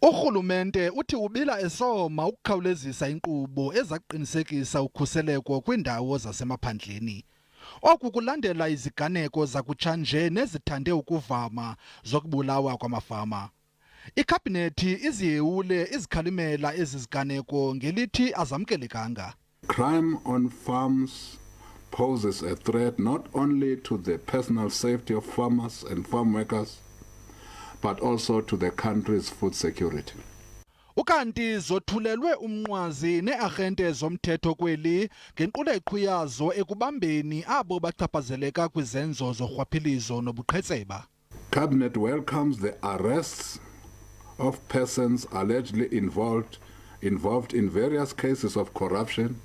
Urhulumente uthi ubila esoma ukukhawulezisa inkqubo ezaqinisekisa ukhuseleko kwiindawo zasemaphandleni. Oku kulandela iziganeko zakutshanje nezithande ukuvama zokubulawa kwamafama. Ikhabhinethi iziyewule izikhalimela ezi ziganeko ngelithi azamkelekanga. Crime on farms poses a threat not only to the personal safety of farmers and farm workers, but also to the country's food security. Ukanti zothulelwe umnqwazi nearhente zomthetho kweli ngenquleqhu yazo ekubambeni abo bachaphazeleka kwizenzo zorhwaphilizo nobuqhetseba. Cabinet welcomes the arrests of persons allegedly involved in various cases of corruption,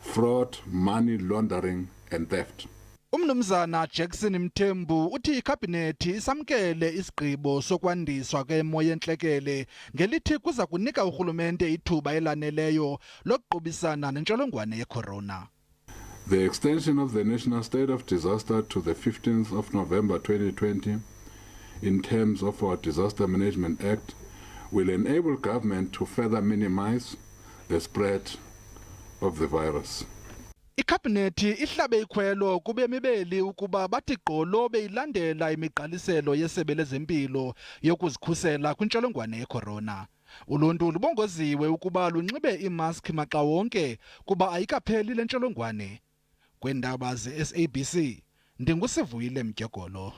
fraud, money laundering and theft. Umnumzana Jackson Mthembu uthi ikhabhinethi isamkele isigqibo sokwandiswa kwemo yentlekele ngelithi kuza kunika urhulumente ithuba elaneleyo lokuqubisana nentsholongwane ye-corona. The extension of the national state of disaster to the 15th of November 2020 in terms of our Disaster Management Act will enable government to further minimize the spread of the virus. Ikhabhinethi ihlabe ikhwelo kubemi beli ukuba bathi gqolo beyilandela imigqaliselo yesebe lezempilo yokuzikhusela kwintsholongwane ye-corona. Uluntu lubongoziwe ukuba lunxibe iimaski maxa wonke kuba ayikapheli le ntsholongwane. Kwiindaba ze-SABC, ndingusivuyile Mdyogolo.